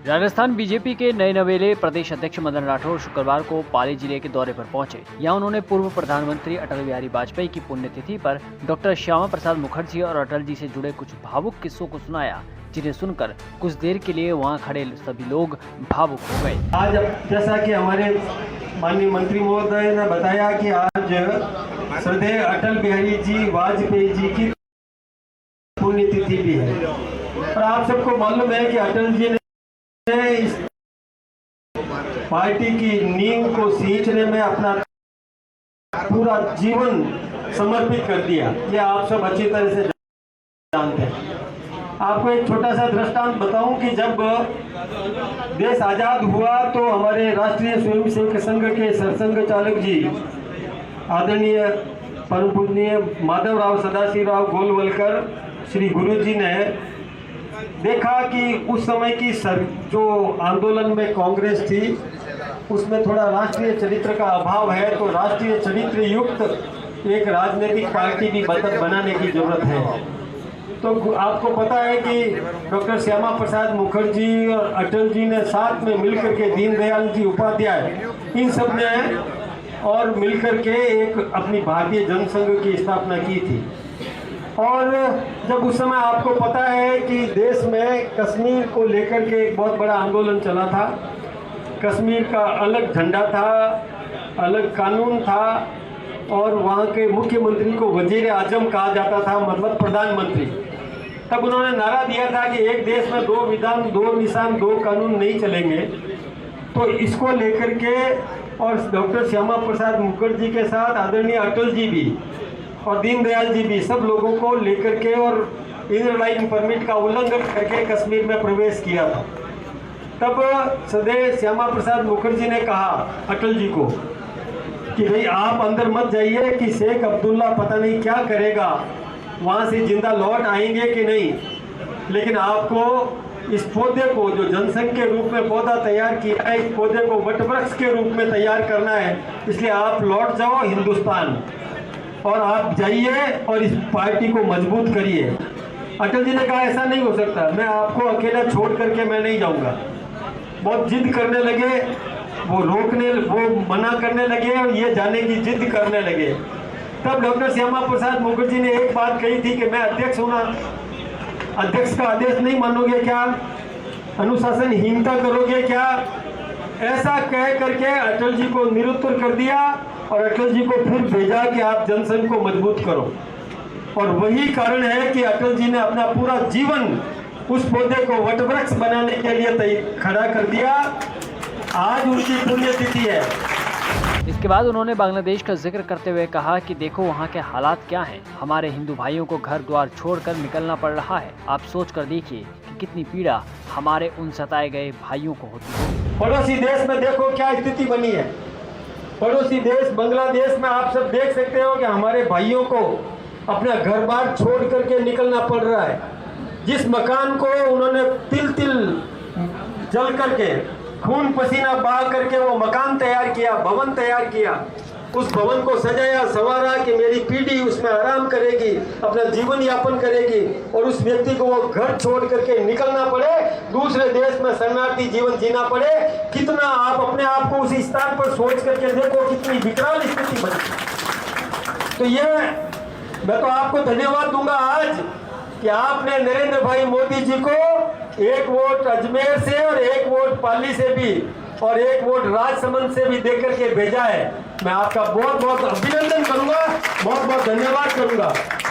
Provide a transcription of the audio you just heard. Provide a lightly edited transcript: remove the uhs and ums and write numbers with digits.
Rajasthan BJP के नए नवेले प्रदेश अध्यक्ष मदन राठौर शुक्रवार को पाली जिले के दौरे पर पहुंचे। यहां उन्होंने पूर्व प्रधानमंत्री अटल बिहारी वाजपेयी की पुण्यतिथि पर डॉक्टर श्यामा प्रसाद मुखर्जी और अटल जी से जुड़े कुछ भावुक किस्सों को सुनाया, जिन्हें सुनकर कुछ देर के लिए वहां खड़े सभी लोग भावुक हो गए। आज जैसा कि हमारे माननीय मंत्री महोदय ने बताया कि आज श्रद्धेय अटल बिहारी जी वाजपेयी जी की पुण्यतिथि भी है और आप सबको मालूम है कि अटल जी ने इस पार्टी की नींव को सींचने में अपना पूरा जीवन समर्पित कर दिया। ये आप सब अच्छी तरह से जानते हैं। आपको एक छोटा सा दृष्टांत बताऊं कि जब देश आजाद हुआ तो हमारे राष्ट्रीय स्वयंसेवक संघ के सरसंघ चालक जी आदरणीय परम पूजनीय माधवराव सदाशिवराव गोलवलकर श्री गुरु जी ने देखा कि उस समय की जो आंदोलन में कांग्रेस थी उसमें थोड़ा राष्ट्रीय चरित्र का अभाव है, तो राष्ट्रीय चरित्र युक्त एक राजनीतिक पार्टी भी बनाने की जरूरत है। तो आपको पता है कि डॉक्टर श्यामा प्रसाद मुखर्जी और अटल जी ने साथ में मिलकर के दीनदयाल जी उपाध्याय इन सब ने और मिलकर के एक अपनी भारतीय जनसंघ की स्थापना की थी। और जब उस समय आपको पता है कि देश में कश्मीर को लेकर के एक बहुत बड़ा आंदोलन चला था, कश्मीर का अलग झंडा था, अलग कानून था और वहाँ के मुख्यमंत्री को वजीर आजम कहा जाता था, मतलब प्रधानमंत्री। तब उन्होंने नारा दिया था कि एक देश में दो विधान, दो निशान, दो कानून नहीं चलेंगे। तो इसको लेकर के और डॉक्टर श्यामा प्रसाद मुखर्जी के साथ आदरणीय अटल जी भी और दीनदयाल जी भी सब लोगों को लेकर के और इनर लाइन परमिट का उल्लंघन करके कश्मीर में प्रवेश किया था। तब श्रद्धेय श्यामा प्रसाद मुखर्जी ने कहा अटल जी को कि भाई आप अंदर मत जाइए कि शेख अब्दुल्ला पता नहीं क्या करेगा, वहाँ से जिंदा लौट आएंगे कि नहीं, लेकिन आपको इस पौधे को जो जनसंघ के रूप में पौधा तैयार किया है, इस पौधे को वटवृक्ष के रूप में तैयार करना है, इसलिए आप लौट जाओ हिंदुस्तान और आप जाइए और इस पार्टी को मजबूत करिए। अटल जी ने कहा ऐसा नहीं हो सकता, मैं आपको अकेला छोड़ करके मैं नहीं जाऊंगा। बहुत जिद करने लगे, वो मना करने लगे और ये जाने की जिद करने लगे। तब डॉक्टर श्यामा प्रसाद मुखर्जी ने एक बात कही थी कि मैं अध्यक्ष हूँ ना, अध्यक्ष का आदेश नहीं मानोगे क्या, अनुशासनहीनता करोगे क्या, ऐसा कह करके अटल जी को निरुत्तर कर दिया और अटल जी को फिर भेजा कि आप जनसंघ को मजबूत करो। और वही कारण है कि अटल जी ने अपना पूरा जीवन उस पौधे को वटवृक्ष बनाने के लिए खड़ा कर दिया। आज उनकी पुण्यतिथि है। इसके बाद उन्होंने बांग्लादेश का जिक्र करते हुए कहा कि देखो वहाँ के हालात क्या हैं, हमारे हिंदू भाइयों को घर द्वार छोड़कर निकलना पड़ रहा है। आप सोच कर देखिए कि कितनी पीड़ा हमारे उन सताए गए भाइयों को होती है। पड़ोसी देश में देखो क्या स्थिति बनी है। पड़ोसी देश बांग्लादेश में आप सब देख सकते हो कि हमारे भाइयों को अपना घर बार छोड़ करके निकलना पड़ रहा है। जिस मकान को उन्होंने तिल तिल जल करके खून पसीना बहा करके वो मकान तैयार किया, भवन तैयार किया, उस भवन को सजाया संवारा कि मेरी पीढ़ी उसमें आराम करेगी, अपना जीवन यापन करेगी, और उस व्यक्ति को वो घर छोड़ करके निकलना पड़े, दूसरे देश में शरणार्थी जीवन जीना पड़े। कितना आप अपने आप को उसी स्थान पर सोच करके देखो कितनी विकराल स्थिति बनी। तो ये मैं तो आपको धन्यवाद दूंगा आज कि आपने नरेंद्र भाई मोदी जी को एक वोट अजमेर से और एक वोट पाली से भी और एक वोट राजसमंद से भी देकर के भेजा है। मैं आपका बहुत बहुत अभिनंदन करूंगा, बहुत बहुत धन्यवाद करूंगा।